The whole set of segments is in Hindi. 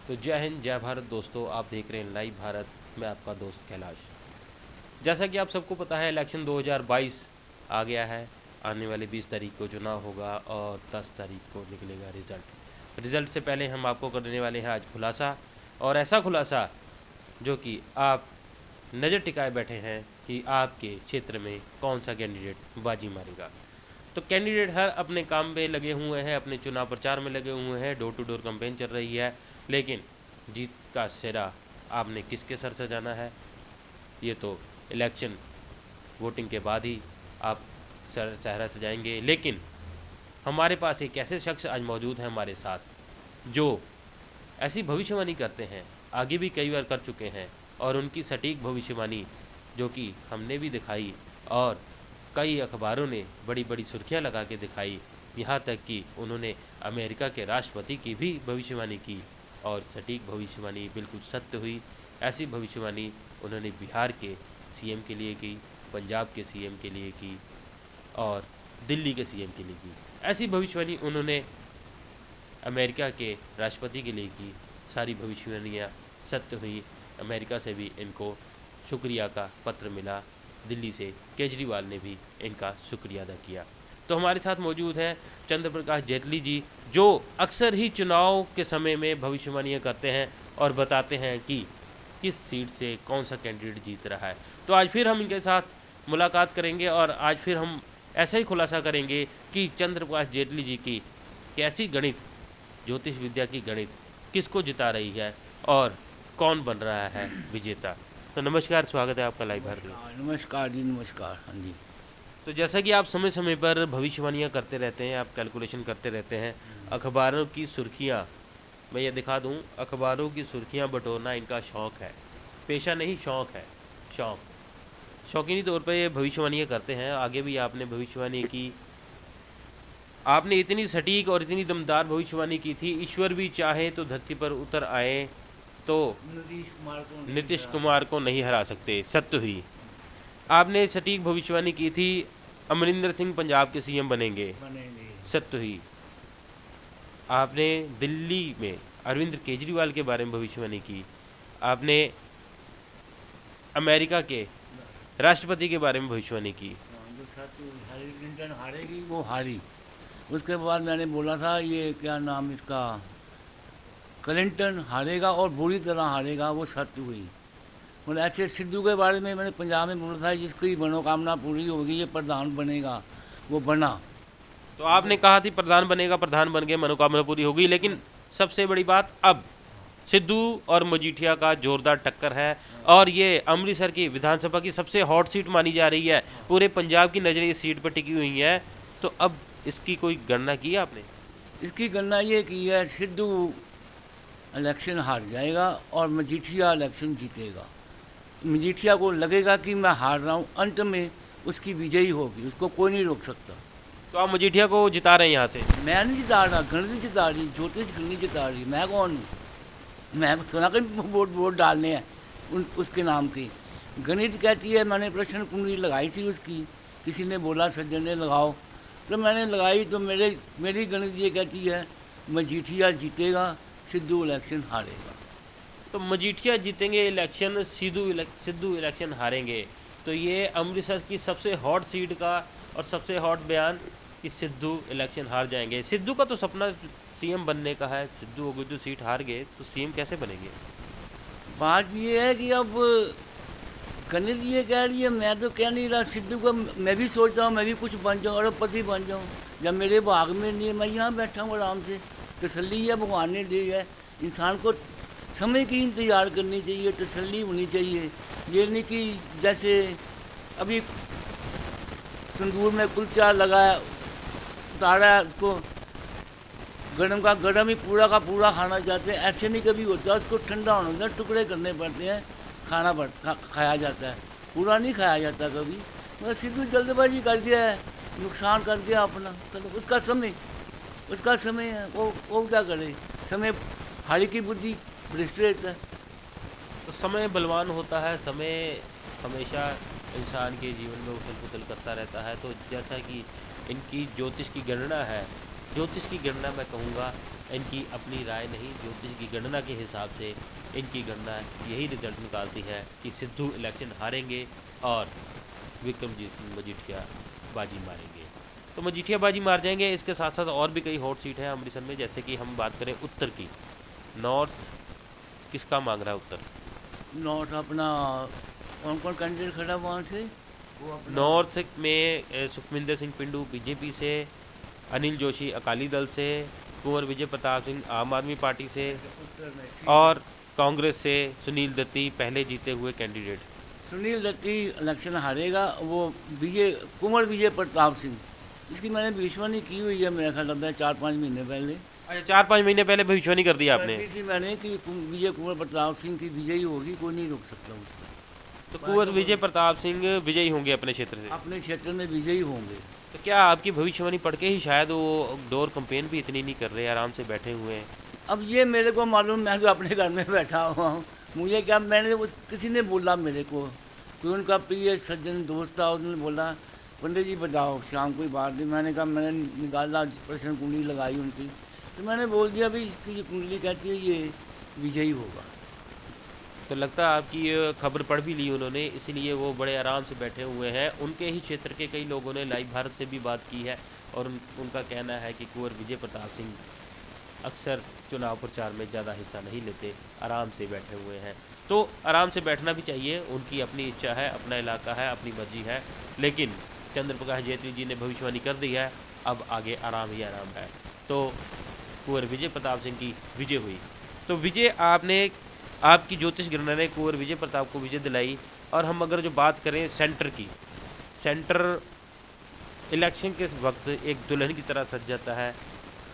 तो जय हिंद जय भारत दोस्तों, आप देख रहे हैं लाइव भारत। मैं आपका दोस्त कैलाश। जैसा कि आप सबको पता है, इलेक्शन 2022 आ गया है। आने वाले 20 तारीख को चुनाव होगा और 10 तारीख को निकलेगा रिज़ल्ट से पहले हम आपको करने वाले हैं आज खुलासा, और ऐसा खुलासा जो कि आप नज़र टिकाए बैठे हैं कि आपके क्षेत्र में कौन सा कैंडिडेट बाजी मारेगा। तो कैंडिडेट हर अपने काम पे लगे हुए हैं, अपने चुनाव प्रचार में लगे हुए हैं, डोर टू डोर कैंपेन चल रही है। लेकिन जीत का सिरा आपने किसके सर सजाना है, ये तो इलेक्शन वोटिंग के बाद ही आप चेहरा सजाएंगे। लेकिन हमारे पास एक ऐसे शख्स आज मौजूद हैं हमारे साथ, जो ऐसी भविष्यवाणी करते हैं, आगे भी कई बार कर चुके हैं, और उनकी सटीक भविष्यवाणी जो कि हमने भी दिखाई और कई अखबारों ने बड़ी बड़ी सुर्खियां लगा के दिखाई। यहाँ तक कि उन्होंने अमेरिका के राष्ट्रपति की भी भविष्यवाणी की और सटीक भविष्यवाणी बिल्कुल सत्य हुई। ऐसी भविष्यवाणी उन्होंने बिहार के सीएम के लिए की, पंजाब के सीएम के लिए की और दिल्ली के सीएम के लिए की। ऐसी भविष्यवाणी उन्होंने अमेरिका के राष्ट्रपति के लिए की। सारी भविष्यवाणियाँ सत्य हुई। अमेरिका से भी इनको शुक्रिया का पत्र मिला, दिल्ली से केजरीवाल ने भी इनका शुक्रिया अदा किया। तो हमारे साथ मौजूद हैं चंद्र प्रकाश जेटली जी, जो अक्सर ही चुनाव के समय में भविष्यवाणियाँ करते हैं और बताते हैं कि किस सीट से कौन सा कैंडिडेट जीत रहा है। तो आज फिर हम इनके साथ मुलाकात करेंगे और आज फिर हम ऐसा ही खुलासा करेंगे कि चंद्र प्रकाश जेटली जी की कैसी गणित, ज्योतिष विद्या की गणित किसको जिता रही है और कौन बन रहा है विजेता। तो नमस्कार, स्वागत है आपका लाइव भारत में। नमस्कार जी, नमस्कार। हाँ जी। तो जैसा कि आप समय समय पर भविष्यवाणियां करते रहते हैं, आप कैलकुलेशन करते रहते हैं, अखबारों की सुर्खियां, मैं ये दिखा दूं, अखबारों की सुर्खियां बटोरना इनका शौक़ है, पेशा नहीं शौक़ है। शौक़, शौकीनी तौर पर ये भविष्यवाणियां करते हैं। आगे भी आपने भविष्यवाणी की, आपने इतनी सटीक और इतनी दमदार भविष्यवाणी की थी, ईश्वर भी चाहे तो धरती पर उतर आए तो नीतीश कुमार को नहीं हरा सकते। सत्य हुई। आपने सटीक भविष्यवाणी की थी, अमरिंदर सिंह पंजाब के सीएम बनेंगे। सत्य हुई। आपने दिल्ली में अरविंद केजरीवाल के बारे में भविष्यवाणी की। आपने अमेरिका के राष्ट्रपति के बारे में भविष्यवाणी की। हिलरी क्लिंटन हारेगी, वो हारी। उसके बाद मैंने बोला था, ये क्या नाम इसका, क्लिंटन हारेगा और बुरी तरह हारेगा, वो सत्य हुई। मतलब ऐसे सिद्धू के बारे में मैंने पंजाब में बोला था, जिसकी मनोकामना पूरी होगी, ये प्रधान बनेगा, वो बना। तो आपने कहा थी प्रधान बनेगा, प्रधान बन गए, मनोकामना पूरी होगी। लेकिन सबसे बड़ी बात, अब सिद्धू और मजीठिया का जोरदार टक्कर है और ये अमृतसर की विधानसभा की सबसे हॉट सीट मानी जा रही है। पूरे पंजाब की नज़रें इस सीट पर टिकी हुई हैं। तो अब इसकी कोई गणना की है आपने? इसकी गणना ये की है, सिद्धू इलेक्शन हार जाएगा और मजीठिया इलेक्शन जीतेगा। मजीठिया को लगेगा कि मैं हार रहा हूँ, अंत में उसकी विजयी होगी, उसको कोई नहीं रोक सकता। तो आप मजीठिया को जिता रहे हैं यहाँ से? मैं नहीं जिता रहा, गणित जिता रही, ज्योतिष गणित जिता रही। मैं कौन हूँ? मैं सुना कि वोट डालने हैं उसके नाम की। गणित कहती है, मैंने प्रश्न कुंडली लगाई थी उसकी, किसी ने बोला सज्जन ने लगाओ, तो मैंने लगाई, तो मेरी गणित ये कहती है मजीठिया जीतेगा, सिद्धू इलेक्शन हारेगा। तो मजीठिया जीतेंगे इलेक्शन, सिद्धू इलेक्शन हारेंगे। तो ये अमृतसर की सबसे हॉट सीट का और सबसे हॉट बयान कि सिद्धू इलेक्शन हार जाएंगे। सिद्धू का तो सपना सीएम बनने का है। सिद्धू अगर जो सीट हार गए तो सीएम कैसे बनेंगे? बात ये है कि अब गणित ये कह रही है, मैं तो कह नहीं रहा सिद्धू का। मैं भी सोचता हूँ मैं भी कुछ बन जाऊँ, अरबपति बन जाऊँ। जब मेरे भाग में नहीं है, मैं यहाँ बैठा हूँ आराम से। तसल्ली है, भगवान ने दी है। इंसान को समय की इंतजार करनी चाहिए, तसल्ली होनी चाहिए। ये नहीं कि जैसे अभी तंदूर में कुलचा लगाया, उतारा है, उसको गरम का गरम ही पूरा का पूरा खाना चाहते हैं। ऐसे नहीं कभी होता, उसको ठंडा होना होता है, टुकड़े करने पड़ते हैं, खाया जाता है, पूरा नहीं खाया जाता कभी। मगर सिद्धू जल्दबाजी कर दिया है, नुकसान कर दिया अपना। उसका समय है, वो क्या करे। समय हारी की बुद्धि भ्रष्ट रहता है। तो समय बलवान होता है, समय हमेशा इंसान के जीवन में उथल पुथल करता रहता है। तो जैसा कि इनकी ज्योतिष की गणना है ज्योतिष की गणना मैं कहूँगा इनकी अपनी राय नहीं, ज्योतिष की गणना के हिसाब से इनकी गणना यही रिजल्ट निकालती है कि सिद्धू इलेक्शन हारेंगे और विक्रमजीत सिंह मजीठिया बाजी मारेंगे। तो मजीठिया बाजी मार जाएंगे। इसके साथ साथ और भी कई हॉट सीट है अमृतसर में, जैसे कि हम बात करें उत्तर की। नॉर्थ किसका मांग रहा है उत्तर? नॉट अपना कौन कौन कैंडिडेट खड़ा वहाँ से? वो अपना नॉर्थ में सुखविंदर सिंह पिंडू बीजेपी से, अनिल जोशी अकाली दल से, कुंवर विजय प्रताप सिंह आम आदमी पार्टी से उत्तर में ठीक। और कांग्रेस से सुनील दत्ती पहले जीते हुए कैंडिडेट। सुनील दत्ती इलेक्शन हारेगा। वो कुंवर विजय प्रताप सिंह, इसकी मैंने भविष्यवाणी की हुई है, मेरा ख्याल लगता है 4-5 महीने पहले अच्छा, 4-5 महीने पहले भविष्यवाणी कर दी आपने। की थी मैंने कि विजय कुंवर प्रताप सिंह की विजयी होगी, कोई नहीं रोक सकता उसको। तो कुंवर विजय प्रताप सिंह विजयी होंगे अपने क्षेत्र से। अपने क्षेत्र में विजयी होंगे। तो क्या आपकी भविष्यवाणी पढ़ के ही शायद वो डोर कंपेन भी इतनी नहीं कर रहे, आराम से बैठे हुए हैं? अब ये मेरे को मालूम, मैं तो अपने घर में बैठा हुआ हूँ, मुझे क्या, किसी ने बोला मेरे को, कोई उनका प्रिय सज्जन दोस्त था, उसने बोला पंडित जी बताओ शाम कोई बात नहीं। मैंने कहा, मैंने निकाला प्रश्न कुंडली लगाई उनकी, तो मैंने बोल दिया भाई इसकी ये कुंडली कहती है ये विजयी होगा। तो लगता है आपकी ये खबर पढ़ भी ली उन्होंने, इसलिए वो बड़े आराम से बैठे हुए हैं। उनके ही क्षेत्र के कई लोगों ने लाइव भारत से भी बात की है और उनका कहना है कि कुंवर विजय प्रताप सिंह अक्सर चुनाव प्रचार में ज़्यादा हिस्सा नहीं लेते, आराम से बैठे हुए हैं। तो आराम से बैठना भी चाहिए, उनकी अपनी इच्छा है, अपना इलाका है, अपनी मर्जी है। लेकिन चंद्र प्रकाश जेटली जी ने भविष्यवाणी कर दी है, अब आगे आराम ही आराम है। तो कुंवर विजय प्रताप सिंह की विजय हुई। तो विजय आपकी ज्योतिष गणना ने कुंवर विजय प्रताप को विजय दिलाई। और हम अगर जो बात करें सेंटर की, सेंटर इलेक्शन के वक्त एक दुल्हन की तरह सज जाता है।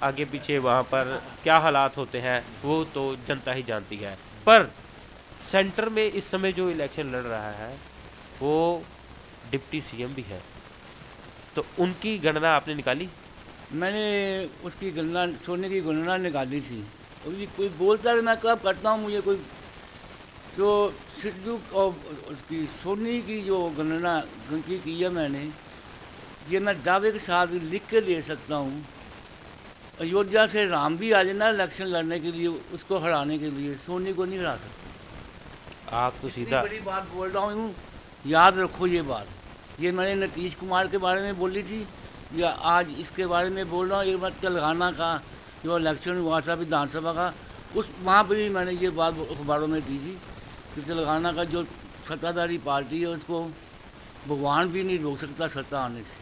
आगे पीछे वहाँ पर क्या हालात होते हैं वो तो जनता ही जानती है। पर सेंटर में इस समय जो इलेक्शन लड़ रहा है वो डिप्टी सीएम भी है, तो उनकी गणना आपने निकाली? मैंने उसकी गणना, सोने की गणना निकाली थी। अभी कोई बोलता है मैं कब करता हूँ, मुझे कोई जो सिद्धू और उसकी सोनी की जो गणना गिनती की है मैंने, ये मैं दावे के साथ लिख के ले सकता हूँ। अयोध्या से राम भी आ जाए ना इलेक्शन लड़ने के लिए, उसको हराने के लिए, सोनी को नहीं हरा सकता। आप तो सीधा बड़ी बात बोल रहा हूँ, याद रखो ये बात। ये मैंने नीतीश कुमार के बारे में बोली थी, या आज इसके बारे में बोल रहा हूँ। एक बार तेलंगाना का जो इलेक्शन हुआ था विधानसभा का, उस वहाँ पर भी मैंने ये बात अखबारों में दी थी कि तेलंगाना का जो सत्ताधारी पार्टी है उसको भगवान भी नहीं रोक सकता सत्ता आने से।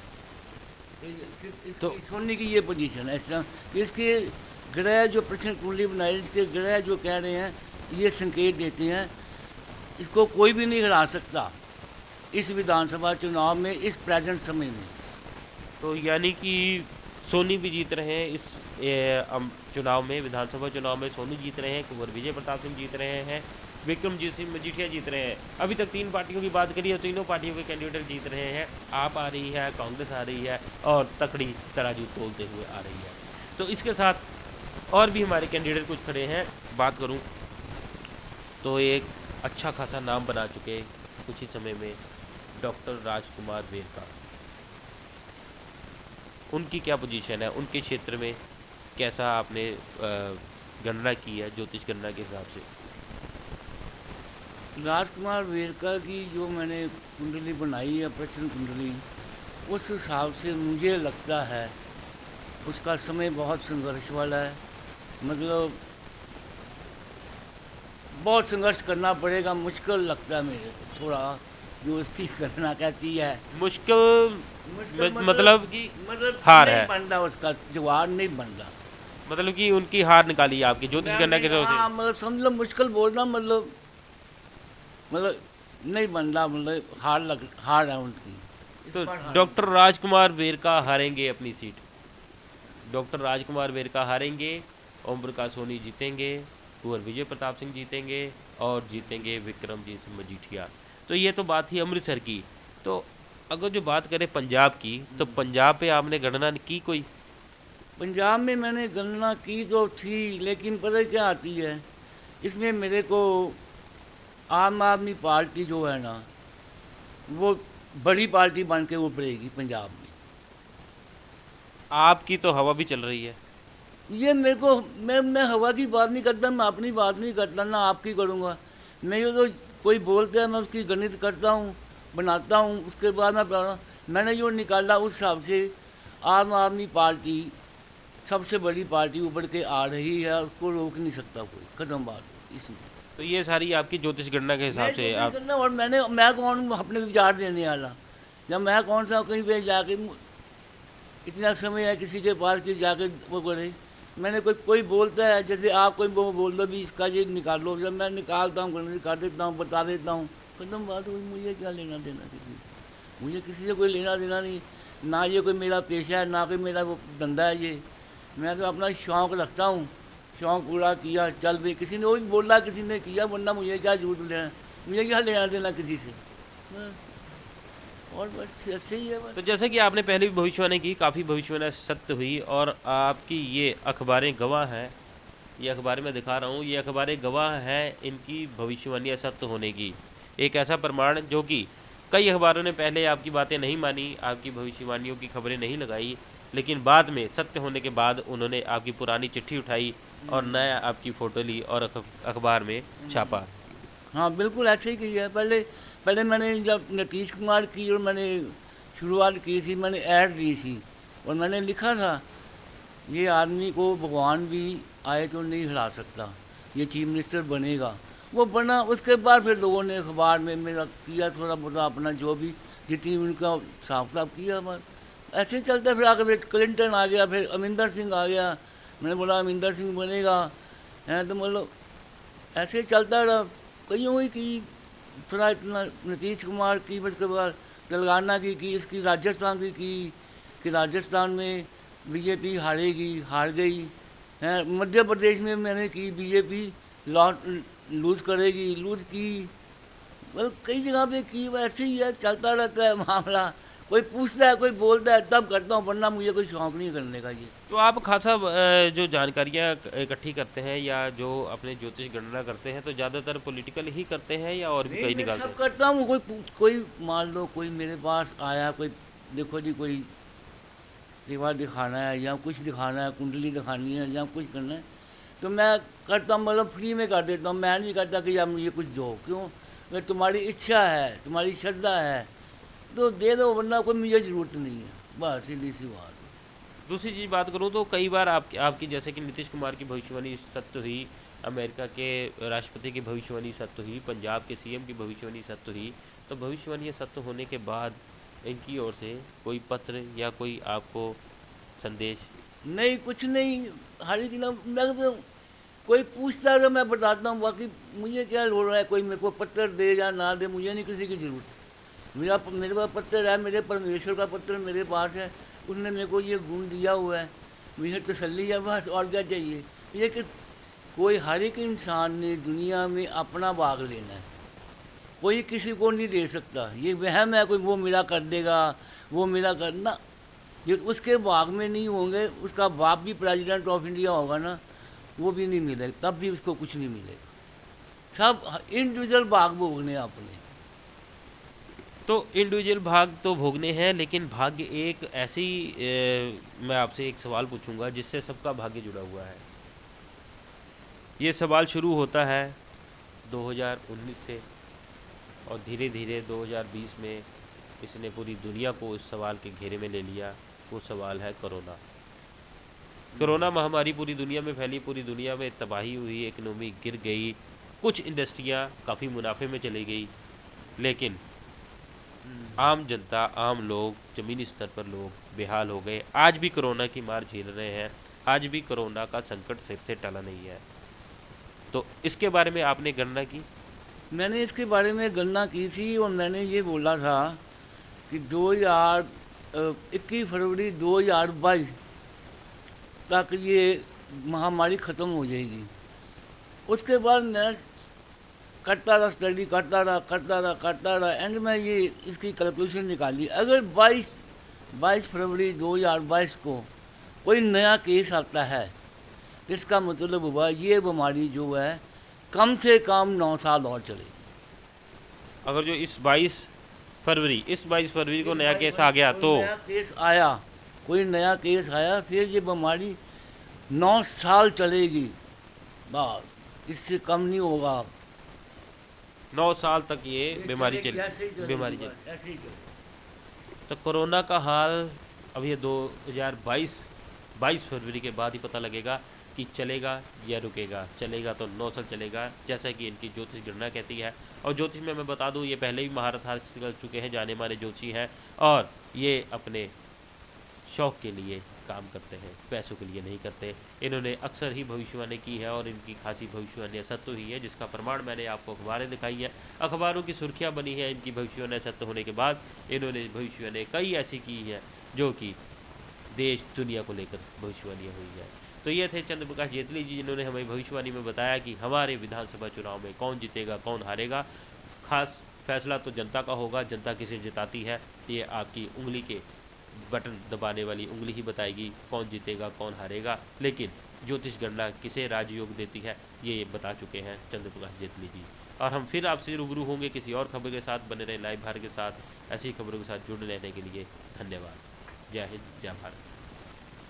तो सोनी की ये पोजीशन है। इस इसके ग्रह जो प्रश्न कुंडली बनाई, इसके ग्रह जो कह रहे हैं ये संकेत देते हैं इसको कोई भी नहीं हरा सकता इस विधानसभा चुनाव में, इस प्रेजेंट समय में। तो यानी कि सोनी भी जीत रहे हैं इस चुनाव में, विधानसभा चुनाव में सोनी जीत रहे हैं, कुंवर विजय प्रताप सिंह जीत रहे हैं, विक्रमजीत सिंह मजीठिया जीत रहे हैं। अभी तक 3 पार्टियों की बात करी है, तीनों पार्टियों के कैंडिडेट जीत रहे हैं। आप आ रही है, कांग्रेस आ रही है और तकड़ी तराजू तोलते हुए आ रही है। तो इसके साथ और भी हमारे कैंडिडेट कुछ खड़े हैं। बात करूं तो एक अच्छा खासा नाम बना चुके कुछ ही समय में डॉक्टर राजकुमार वेरका, उनकी क्या पोजीशन है, उनके क्षेत्र में कैसा आपने गणना की है ज्योतिष गणना के हिसाब से? राजकुमार वेरका की जो मैंने कुंडली बनाई है, प्रश्न कुंडली, उस हिसाब से मुझे लगता है उसका समय बहुत संघर्ष वाला है। मतलब बहुत संघर्ष करना पड़ेगा, मुश्किल लगता है मेरे को थोड़ा, जो उसकी गणना कहती है। मुश्किल मतलब कि हार है, बन रहा उसका जवाब नहीं बन रहा। मतलब कि उनकी हार निकाली है आपकी ज्योतिष गणना के हिसाब से? मतलब समझ लो मुश्किल बोल रहा, मतलब नहीं बन रहा, मतलब हार है उनकी। तो डॉक्टर राजकुमार वेरका हारेंगे अपनी सीट, डॉक्टर राजकुमार वेरका हारेंगे, ओम प्रकाश सोनी जीतेंगे, कुंवर विजय प्रताप सिंह जीतेंगे और जीतेंगे विक्रमजीत सिंह मजीठिया। तो ये तो बात थी अमृतसर की। तो अगर जो बात करें पंजाब की, तो पंजाब पे आपने गणना की कोई? पंजाब में मैंने गणना की तो थी, लेकिन पता क्या आती है इसमें, मेरे को आम आदमी पार्टी जो है ना वो बड़ी पार्टी बन के उभरेगी पंजाब में। आपकी तो हवा भी चल रही है। ये मेरे को मैं हवा की बात नहीं करता, मैं अपनी बात नहीं करता, ना आपकी करूँगा। मैं ये तो कोई बोलता है मैं उसकी गणित करता हूँ, बनाता हूँ, उसके बाद मैंने जो निकाला उस हिसाब से आम आदमी पार्टी सबसे बड़ी पार्टी उभर के आ रही है, उसको रोक नहीं सकता कोई, खत्म बात है इसमें। तो ये सारी आपकी ज्योतिष गणना के हिसाब मैं से कोशिश आप। करना, और मैं कौन हूँ अपने विचार देने वाला, जब मैं कौन सा कहीं पे जाके इतना समय है किसी के पास कि जाके वो करे। मैंने कोई बोलता है, जैसे आप कोई वो बोल दो भी इसका ये निकाल लो, जब मैं निकालता हूँ गणना कर देता हूँ, बता देता हूँ, खत्म बात हुई। मुझे क्या लेना देना किसी से, मुझे किसी से कोई लेना देना नहीं, ना ये कोई मेरा पेशा है, ना कोई मेरा वो धंधा है ये। मैं तो अपना शौक़ रखता हूँ, शौक़ पूरा किया, चल भी, किसी ने वही बोला, किसी ने किया, वरना मुझे क्या झूठ लेना, मुझे क्या लेना देना किसी से। बस, और बस ऐसे ही है बस। तो जैसे कि आपने पहले भी भविष्यवाणी की, काफ़ी भविष्यवाणी सत्य हुई, और आपकी ये अखबारें गवाह हैं। ये अखबारें मैं दिखा रहा हूँ, ये अखबारें गवाह हैं इनकी भविष्यवाणियाँ सत्य होने की। एक ऐसा प्रमाण जो कि कई अखबारों ने पहले आपकी बातें नहीं मानी, आपकी भविष्यवाणियों की खबरें नहीं लगाई, लेकिन बाद में सत्य होने के बाद उन्होंने आपकी पुरानी चिट्ठी उठाई और नया आपकी फ़ोटो ली और अखबार में छापा। हाँ बिल्कुल ऐसे ही किया है। पहले पहले मैंने जब नीतीश कुमार की और मैंने शुरुआत की थी, मैंने ऐड दी थी और मैंने लिखा था ये आदमी को भगवान भी आए तो नहीं हरा सकता, ये चीफ मिनिस्टर बनेगा। वो बना, उसके बाद फिर लोगों ने अखबार में मेरा किया थोड़ा बहुत अपना जो भी जितनी उनका हिसाब किताब किया, बस ऐसे ही चलता। फिर आगे फिर क्लिंटन आ गया, फिर अमरिंदर सिंह आ गया, मैंने बोला अमरिंदर सिंह बनेगा, हैं तो मतलब ऐसे ही चलता रहा। कईयों की थोड़ा इतना नीतीश कुमार की, उसके बाद तेलंगाना की, इसकी राजस्थान की कि राजस्थान में बीजेपी हारेगी, हार गई है। मध्य प्रदेश में मैंने की बीजेपी लूज़ करेगी, लूज़ की, मतलब कई जगह पे की। ऐसे ही है, चलता रहता है मामला। कोई पूछता है, कोई बोलता है तब करता हूँ, वरना मुझे कोई शौक़ नहीं करने का ये। तो आप खासा जो जानकारियाँ इकट्ठी करते हैं या जो अपने ज्योतिष गणना करते हैं, तो ज़्यादातर पॉलिटिकल ही करते हैं या और भी कहीं मैं निकालते सब हैं? करता हूँ। कोई मान लो कोई मेरे पास आया, कोई देखो जी कोई त्योहार दिखाना है या कुछ दिखाना है, कुंडली दिखानी है या कुछ करना है, तो मैं करता हूँ, मतलब फ्री में कर देता हूँ। मैं नहीं करता कि यार मुझे कुछ दो, क्यों? अगर तुम्हारी इच्छा है, तुम्हारी श्रद्धा है तो दे दो, वरना कोई मुझे ज़रूरत नहीं है, बस सीधी सी बात। दूसरी चीज़ बात करूँ तो कई बार आपकी जैसे कि नीतीश कुमार की भविष्यवाणी सत्य हुई, अमेरिका के राष्ट्रपति की भविष्यवाणी सत्य हुई, पंजाब के सीएम की भविष्यवाणी सत्य हुई। तो भविष्यवाणी सत्य होने के बाद इनकी ओर से कोई पत्र या कोई आपको संदेश? नहीं, कुछ नहीं। हर एक दिन मैं तो कोई पूछता है तो मैं बताता हूँ, बाकी मुझे क्या हो रहा है, कोई मेरे को पत्र दे या ना दे, मुझे नहीं किसी की ज़रूरत। मेरे पास पत्र है, मेरे परमेश्वर का पत्र मेरे पास है, उसने मेरे को ये गुण दिया हुआ है, मुझे तसल्ली है बस, और क्या चाहिए। ये कि कोई हर एक इंसान ने दुनिया में अपना भाग लेना है, कोई किसी को नहीं दे सकता। ये वहम है कोई वो मेरा कर देगा, वो मेरा करना, ये उसके भाग में नहीं होंगे। उसका बाप भी प्रेसिडेंट ऑफ इंडिया होगा ना, वो भी नहीं मिलेगा, तब भी उसको कुछ नहीं मिलेगा। सब इंडिविजुअल भाग भोगने अपने। तो इंडिविजुअल भाग तो भोगने हैं, लेकिन भाग्य एक ऐसी मैं आपसे एक सवाल पूछूंगा जिससे सबका भाग्य जुड़ा हुआ है। ये सवाल शुरू होता है 2019 से और धीरे धीरे 2020 में इसने पूरी दुनिया को इस सवाल के घेरे में ले लिया। वो सवाल है कोरोना। कोरोना महामारी पूरी दुनिया में फैली, पूरी दुनिया में तबाही हुई, इकनॉमी गिर गई, कुछ इंडस्ट्रियां काफ़ी मुनाफे में चली गई, लेकिन आम जनता, आम लोग, ज़मीनी स्तर पर लोग बेहाल हो गए। आज भी कोरोना की मार झेल रहे हैं, आज भी कोरोना का संकट सिर से टला नहीं है। तो इसके बारे में आपने गणना की? मैंने इसके बारे में गणना की थी और मैंने ये बोला था कि 21 फरवरी 2022 तक ये महामारी ख़त्म हो जाएगी। उसके बाद मैं करता रहा, स्टडी करता रहा, एंड में ये इसकी कैलकुलेशन निकाली। अगर 22 फरवरी 2022 को कोई नया केस आता है तो इसका मतलब हुआ ये बीमारी जो है कम से कम 9 साल और चलेगी। अगर जो इस 22 फरवरी को नया केस आ गया तो नया केस आया कोई नया केस आया, फिर ये बीमारी 9 साल चलेगी, बस इससे कम नहीं होगा। 9 साल तक ये बीमारी ऐसे ही चलेगी, बीमारी बस, चल। ऐसे ही चलेगी। तो कोरोना का हाल अब ये 22 फरवरी के बाद ही पता लगेगा कि चलेगा या रुकेगा। चलेगा तो 9 साल चलेगा, जैसा कि इनकी ज्योतिष गणना कहती है। और ज्योतिष में मैं बता दूं, ये पहले भी महारत हासिल कर चुके हैं, जाने माने ज्योतिषी हैं, और ये अपने शौक के लिए काम करते हैं, पैसों के लिए नहीं करते। इन्होंने अक्सर ही भविष्यवाणी की है और इनकी खासी भविष्यवाणी सत्य हुई है, जिसका प्रमाण मैंने आपको अखबारें दिखाई है। अखबारों की सुर्खियां बनी है इनकी भविष्यवाणी सत्य होने के बाद। इन्होंने भविष्यवाणी कई ऐसी की है जो कि देश दुनिया को लेकर भविष्यवाणियाँ हुई है। तो ये थे चंद्र प्रकाश जेतली जी, जिन्होंने हमें भविष्यवाणी में बताया कि हमारे विधानसभा चुनाव में कौन जीतेगा, कौन हारेगा। खास फैसला तो जनता का होगा, जनता किसे जिताती है ये आपकी उंगली के बटन दबाने वाली उंगली ही बताएगी कौन जीतेगा, कौन हारेगा। लेकिन ज्योतिष गणना किसे राजयोग देती है ये बता चुके हैं चंद्र प्रकाश जेतली जी। और हम फिर आपसे रूबरू होंगे किसी और खबर के साथ। बने रहे लाइव भारत के साथ, ऐसी खबरों के साथ जुड़े रहने के लिए धन्यवाद। जय हिंद, जय भारत।